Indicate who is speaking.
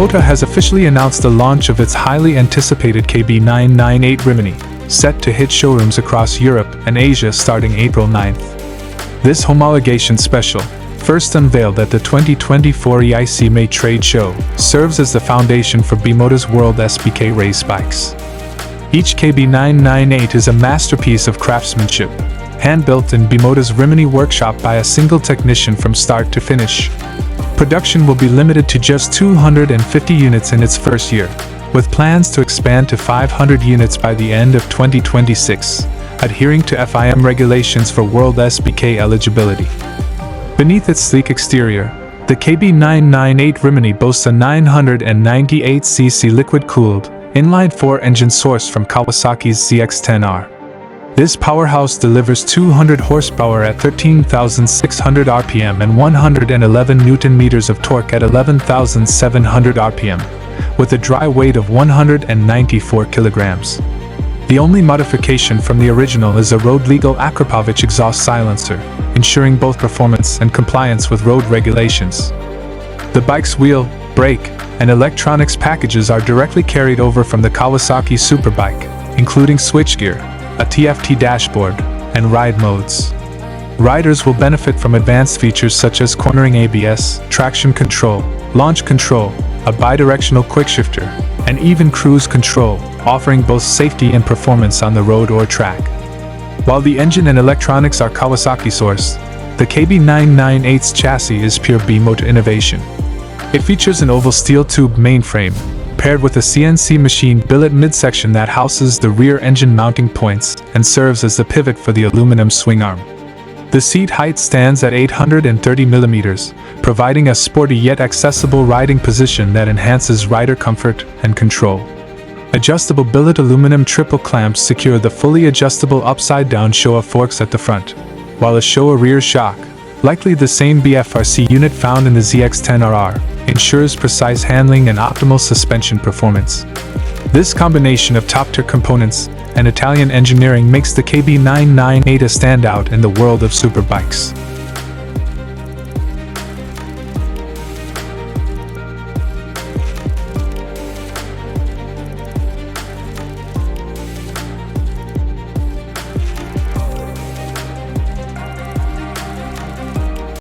Speaker 1: Bimota has officially announced the launch of its highly anticipated KB998 Rimini, set to hit showrooms across Europe and Asia starting April 9th. This homologation special, first unveiled at the 2024 EIC May trade show, serves as the foundation for Bimota's WorldSBK race bikes. Each KB998 is a masterpiece of craftsmanship, hand-built in Bimota's Rimini workshop by a single technician from start to finish. Production will be limited to just 250 units in its first year, with plans to expand to 500 units by the end of 2026, adhering to FIM regulations for WorldSBK eligibility. Beneath its sleek exterior, the KB998 Rimini boasts a 998cc liquid-cooled, inline-4 engine sourced from Kawasaki's ZX-10R. This powerhouse delivers 200 horsepower at 13,600 RPM and 111 Nm of torque at 11,700 RPM, with a dry weight of 194 kilograms. The only modification from the original is a road-legal Akrapovic exhaust silencer, ensuring both performance and compliance with road regulations. The bike's wheel, brake, and electronics packages are directly carried over from the Kawasaki Superbike, including switchgear, a TFT dashboard, and ride modes. Riders will benefit from advanced features such as cornering ABS, traction control, launch control, a bidirectional quickshifter, and even cruise control, offering both safety and performance on the road or track. While the engine and electronics are Kawasaki sourced, the KB998's chassis is pure Bimota innovation. It features an oval steel tube mainframe, paired with a CNC machine billet midsection that houses the rear engine mounting points and serves as the pivot for the aluminum swing arm. The seat height stands at 830 mm, providing a sporty yet accessible riding position that enhances rider comfort and control. Adjustable billet aluminum triple clamps secure the fully adjustable upside-down Showa forks at the front, while a Showa rear shock, likely the same BFRC unit found in the ZX-10RR, ensures precise handling and optimal suspension performance. This combination of top-tier components and Italian engineering makes the KB998 a standout in the world of superbikes.